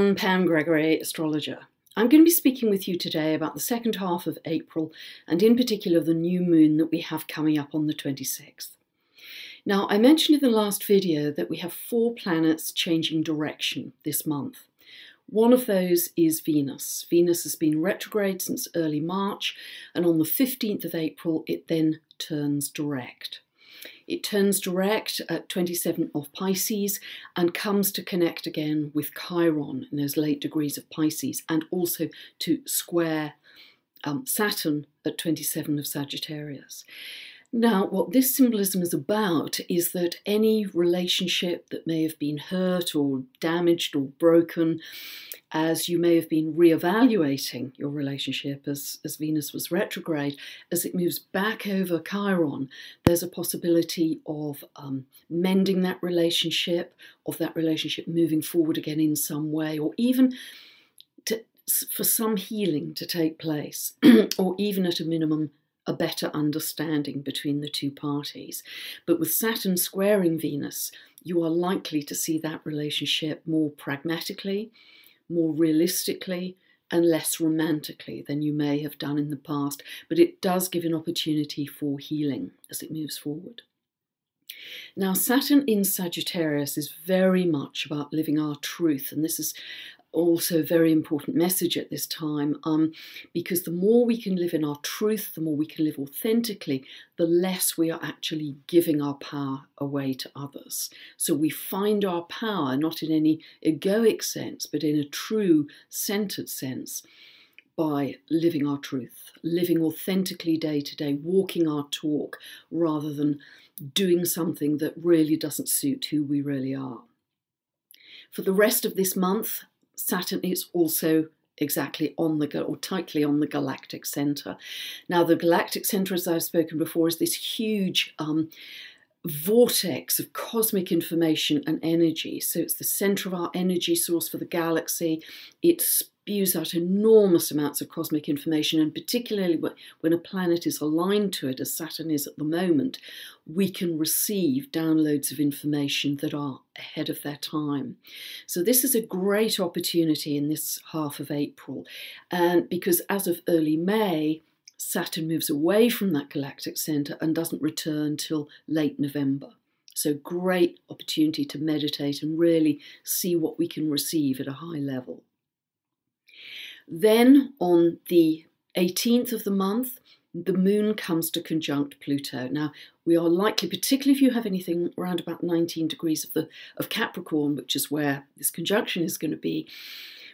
everyone, Pam Gregory, astrologer. I'm going to be speaking with you today about the second half of April and in particular the new moon that we have coming up on the 26th. Now, I mentioned in the last video that we have 4 planets changing direction this month. One of those is Venus. Venus has been retrograde since early March, and on the 15th of April it then turns direct. It turns direct at 27 of Pisces and comes to connect again with Chiron in those late degrees of Pisces, and also to square Saturn at 27 of Sagittarius. Now, what this symbolism is about is that any relationship that may have been hurt or damaged or broken, as you may have been re-evaluating your relationship as Venus was retrograde, as it moves back over Chiron, there's a possibility of mending that relationship, of that relationship moving forward again in some way, or even for some healing to take place, or even at a minimum, a better understanding between the two parties. But with Saturn squaring Venus, you are likely to see that relationship more pragmatically, more realistically, and less romantically than you may have done in the past. But it does give an opportunity for healing as it moves forward. Now, Saturn in Sagittarius is very much about living our truth, and this is also a very important message at this time, because the more we can live in our truth, the more we can live authentically, the less we are actually giving our power away to others. So we find our power not in any egoic sense, but in a true centered sense, by living our truth, living authentically day to day, walking our talk, rather than doing something that really doesn't suit who we really are. For the rest of this month, Saturn is also exactly on or tightly on the galactic center. Now, the galactic center, as I've spoken before, is this huge vortex of cosmic information and energy. So it's the center of our energy source for the galaxy. It spews out enormous amounts of cosmic information, and particularly when a planet is aligned to it, as Saturn is at the moment, we can receive downloads of information that are ahead of their time. So this is a great opportunity in this half of April, and because as of early May, Saturn moves away from that galactic center and doesn't return till late November. So great opportunity to meditate and really see what we can receive at a high level. Then on the 18th of the month, the moon comes to conjunct Pluto. Now, we are likely, particularly if you have anything around about 19 degrees of Capricorn, which is where this conjunction is going to be,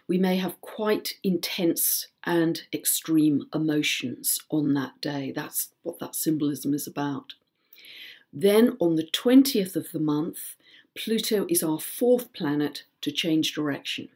we may have quite intense and extreme emotions on that day. That's what that symbolism is about. Then on the 20th of the month, Pluto is our 4th planet to change direction.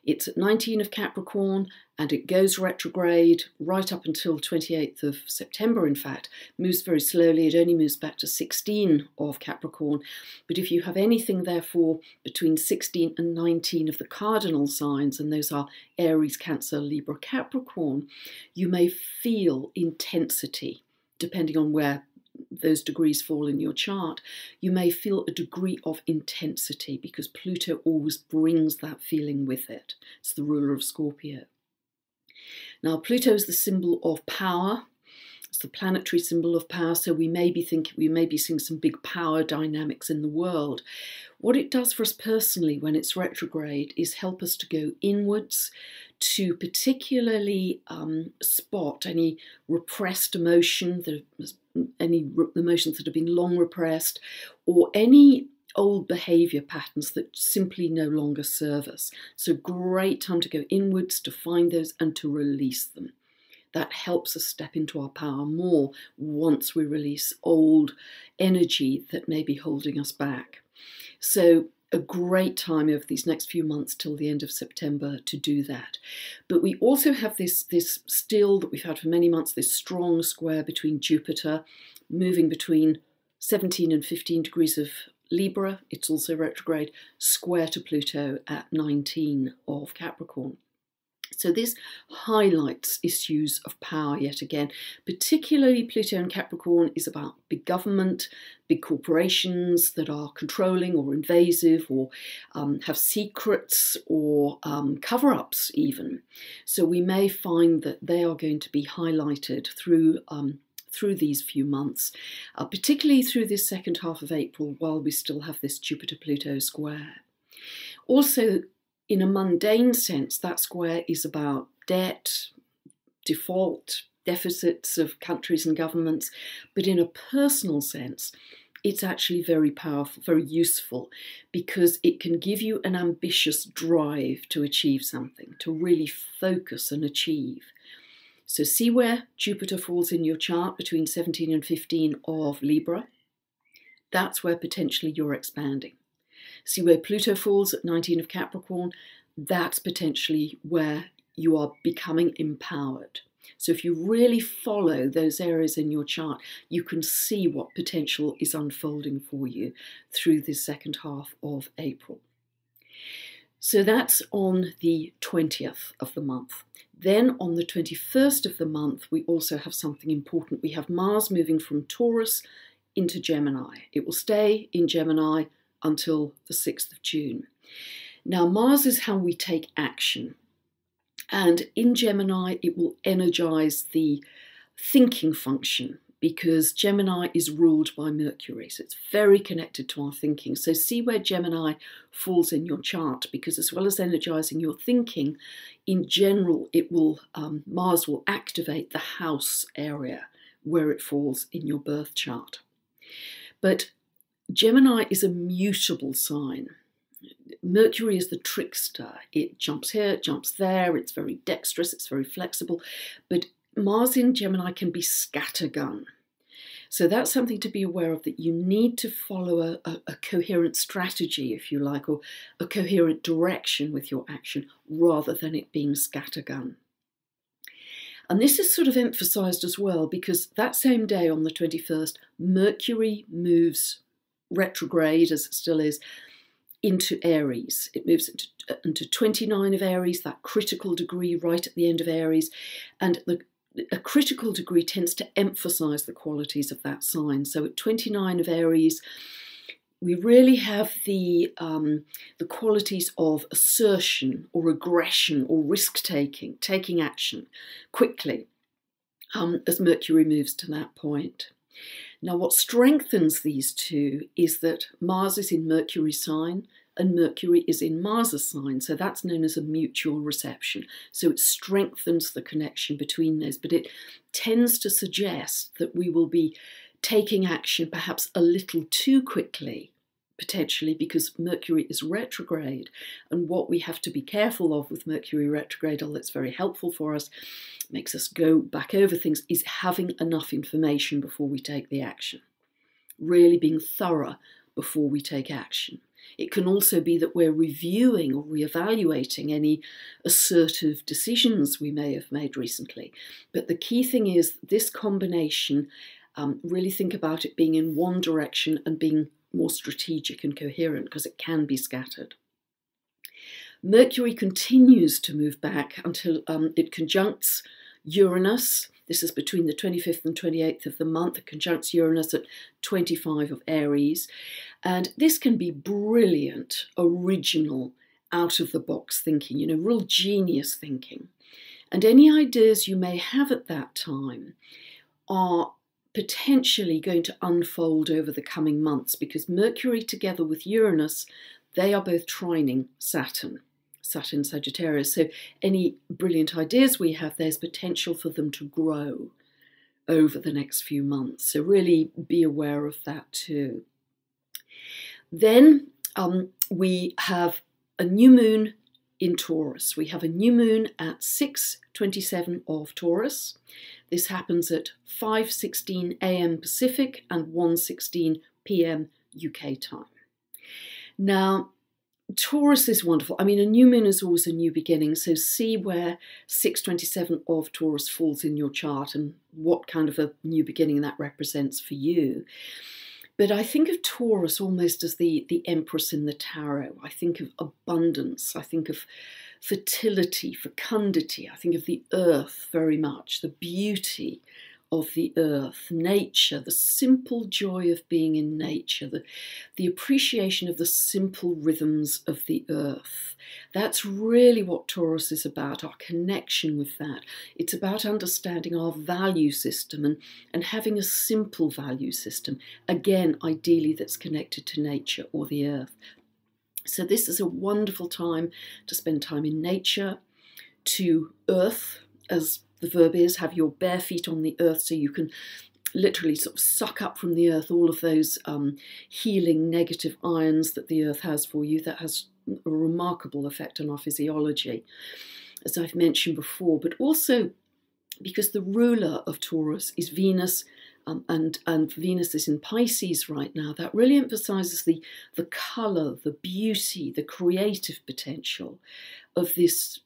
It's at 19 of Capricorn, and it goes retrograde right up until 28th of September, in fact. Moves very slowly. It only moves back to 16 of Capricorn. But if you have anything, therefore, between 16 and 19 of the cardinal signs, and those are Aries, Cancer, Libra, Capricorn, you may feel intensity, depending on where those degrees fall in your chart. You may feel a degree of intensity because Pluto always brings that feeling with it. It's the ruler of Scorpio. Now, Pluto is the symbol of power. It's the planetary symbol of power, so we may be seeing some big power dynamics in the world. What it does for us personally when it's retrograde is help us to go inwards, to particularly spot any repressed emotion, any emotions that have been long repressed, or any old behaviour patterns that simply no longer serve us. So great time to go inwards, to find those and to release them. That helps us step into our power more once we release old energy that may be holding us back. So a great time over these next few months till the end of September to do that. But we also have this still that we've had for many months, this strong square between Jupiter, moving between 17 and 15 degrees of Libra. It's also retrograde, square to Pluto at 19 of Capricorn. So this highlights issues of power yet again. Particularly Pluto in Capricorn is about big government, big corporations that are controlling or invasive, or have secrets or cover-ups even. So we may find that they are going to be highlighted through these few months, particularly through this second half of April, while we still have this Jupiter-Pluto square. Also, in a mundane sense, that square is about debt, default, deficits of countries and governments. But in a personal sense, it's actually very powerful, very useful, because it can give you an ambitious drive to achieve something, to really focus and achieve. So see where Jupiter falls in your chart between 17 and 15 of Libra. That's where potentially you're expanding. See where Pluto falls at 19 of Capricorn. That's potentially where you are becoming empowered. So if you really follow those areas in your chart, you can see what potential is unfolding for you through this second half of April. So that's on the 20th of the month. Then on the 21st of the month, we also have something important. We have Mars moving from Taurus into Gemini. It will stay in Gemini until the 6th of June. Now, Mars is how we take action. And in Gemini, it will energize the thinking function, because Gemini is ruled by Mercury. So it's very connected to our thinking. So see where Gemini falls in your chart, because as well as energizing your thinking, in general, it will Mars will activate the house area where it falls in your birth chart. But Gemini is a mutable sign. Mercury is the trickster. It jumps here, it jumps there, it's very dexterous, it's very flexible. But Mars in Gemini can be scattergun. So that's something to be aware of, that you need to follow a coherent strategy, if you like, or a coherent direction with your action, rather than it being scattergun. And this is sort of emphasized as well, because that same day on the 21st, Mercury moves retrograde, as it still is, into Aries. It moves into 29 of Aries, that critical degree right at the end of Aries. And a critical degree tends to emphasize the qualities of that sign. So at 29 of Aries, we really have the qualities of assertion or aggression or risk-taking, taking action quickly, as Mercury moves to that point. Now, what strengthens these two is that Mars is in Mercury's sign and Mercury is in Mars's sign. So that's known as a mutual reception. So it strengthens the connection between those, but it tends to suggest that we will be taking action perhaps a little too quickly, potentially, because Mercury is retrograde. And what we have to be careful of with Mercury retrograde, although it's very helpful for us, makes us go back over things, is having enough information before we take the action. Really being thorough before we take action. It can also be that we're reviewing or reevaluating any assertive decisions we may have made recently. But the key thing is this combination, really think about it being in one direction and being more strategic and coherent, because it can be scattered. Mercury continues to move back until it conjuncts Uranus. This is between the 25th and 28th of the month. It conjuncts Uranus at 25 of Aries. And this can be brilliant, original, out-of-the-box thinking, real genius thinking. And any ideas you may have at that time are potentially going to unfold over the coming months, because Mercury together with Uranus, they are both trining Saturn Sagittarius. So any brilliant ideas we have, there's potential for them to grow over the next few months. So really be aware of that too. Then we have a new moon in Taurus. We have a new moon at 6:27 of Taurus. This happens at 5:16 a.m. Pacific and 1:16 p.m. UK time. Now, Taurus is wonderful. I mean, a new moon is always a new beginning. So see where 6:27 of Taurus falls in your chart and what kind of a new beginning that represents for you. But I think of Taurus almost as the Empress in the Tarot. I think of abundance. I think of fertility, fecundity. I think of the earth very much, the beauty of the earth, nature, the simple joy of being in nature, the appreciation of the simple rhythms of the earth. That's really what Taurus is about, our connection with that. It's about understanding our value system and having a simple value system, again, ideally that's connected to nature or the earth. So this is a wonderful time to spend time in nature, to earth, as the verb is, have your bare feet on the earth so you can literally sort of suck up from the earth all of those healing negative ions that the earth has for you. That has a remarkable effect on our physiology, as I've mentioned before, but also because the ruler of Taurus is Venus, and Venus is in Pisces right now. That really emphasizes the colour, the beauty, the creative potential of this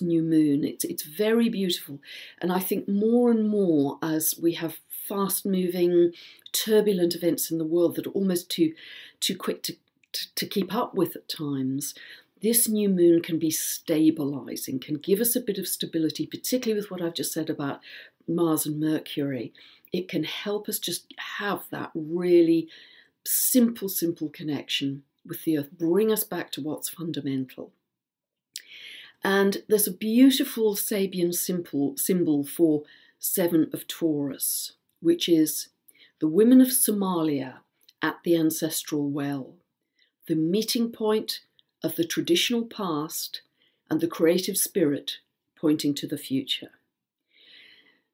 new moon. It's very beautiful, and I think more and more as we have fast-moving, turbulent events in the world that are almost too quick to keep up with at times, this new moon can be stabilizing, can give us a bit of stability, particularly with what I've just said about Mars and Mercury. It can help us just have that really simple connection with the earth, bring us back to what's fundamental. And there's a beautiful Sabian symbol for 7 of Taurus, which is the women of Somalia at the ancestral well, the meeting point of the traditional past and the creative spirit pointing to the future.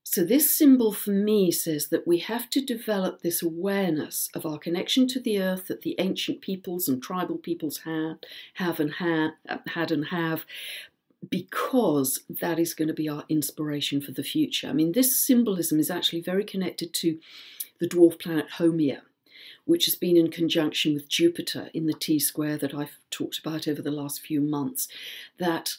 So this symbol for me says that we have to develop this awareness of our connection to the earth that the ancient peoples and tribal peoples had and have, because that is going to be our inspiration for the future. I mean, this symbolism is actually very connected to the dwarf planet Haumea, which has been in conjunction with Jupiter in the T-square that I've talked about over the last few months. That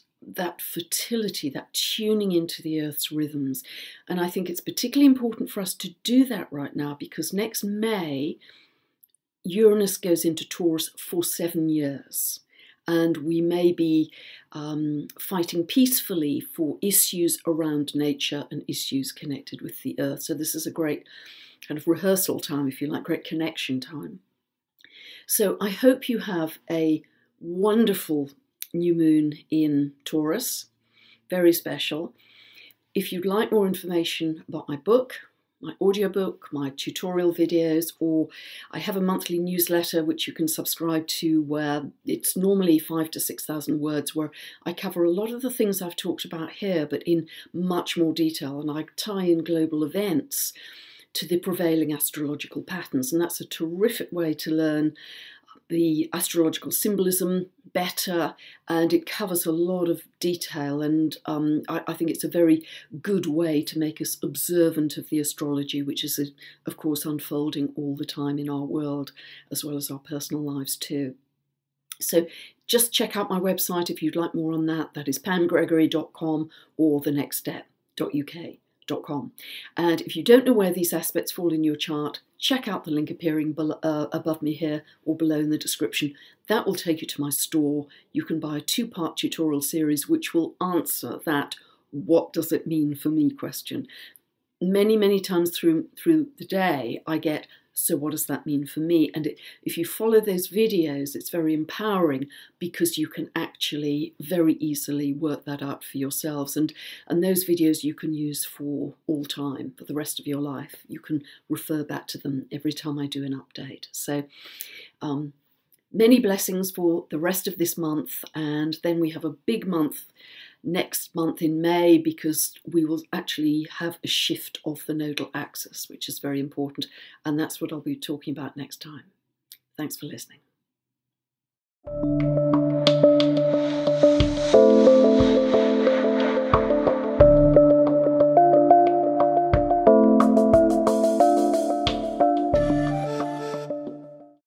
fertility, that tuning into the Earth's rhythms. And I think it's particularly important for us to do that right now, because next May, Uranus goes into Taurus for 7 years. And we may be fighting peacefully for issues around nature and issues connected with the Earth. So this is a great kind of rehearsal time, if you like, great connection time. So I hope you have a wonderful new moon in Taurus, very special. If you'd like more information about my book, my audiobook, my tutorial videos, or I have a monthly newsletter which you can subscribe to, where it's normally 5,000 to 6,000 words, where I cover a lot of the things I've talked about here, but in much more detail, and I tie in global events to the prevailing astrological patterns, and that's a terrific way to learn the astrological symbolism better, and it covers a lot of detail, and I think it's a very good way to make us observant of the astrology, which is, of course, unfolding all the time in our world, as well as our personal lives too. So just check out my website if you'd like more on that. That is pamgregory.com or thenextstep.uk.com. And if you don't know where these aspects fall in your chart, check out the link appearing above me here or below in the description. That will take you to my store. You can buy a 2-part tutorial series which will answer that "what does it mean for me" question. Many times through the day I get, so what does that mean for me? And if you follow those videos, it's very empowering, because you can actually very easily work that out for yourselves. And those videos you can use for all time, for the rest of your life. You can refer back to them every time I do an update. So many blessings for the rest of this month. And then we have a big month next month in May, because we will actually have a shift of the nodal axis, which is very important, and that's what I'll be talking about next time. Thanks for listening.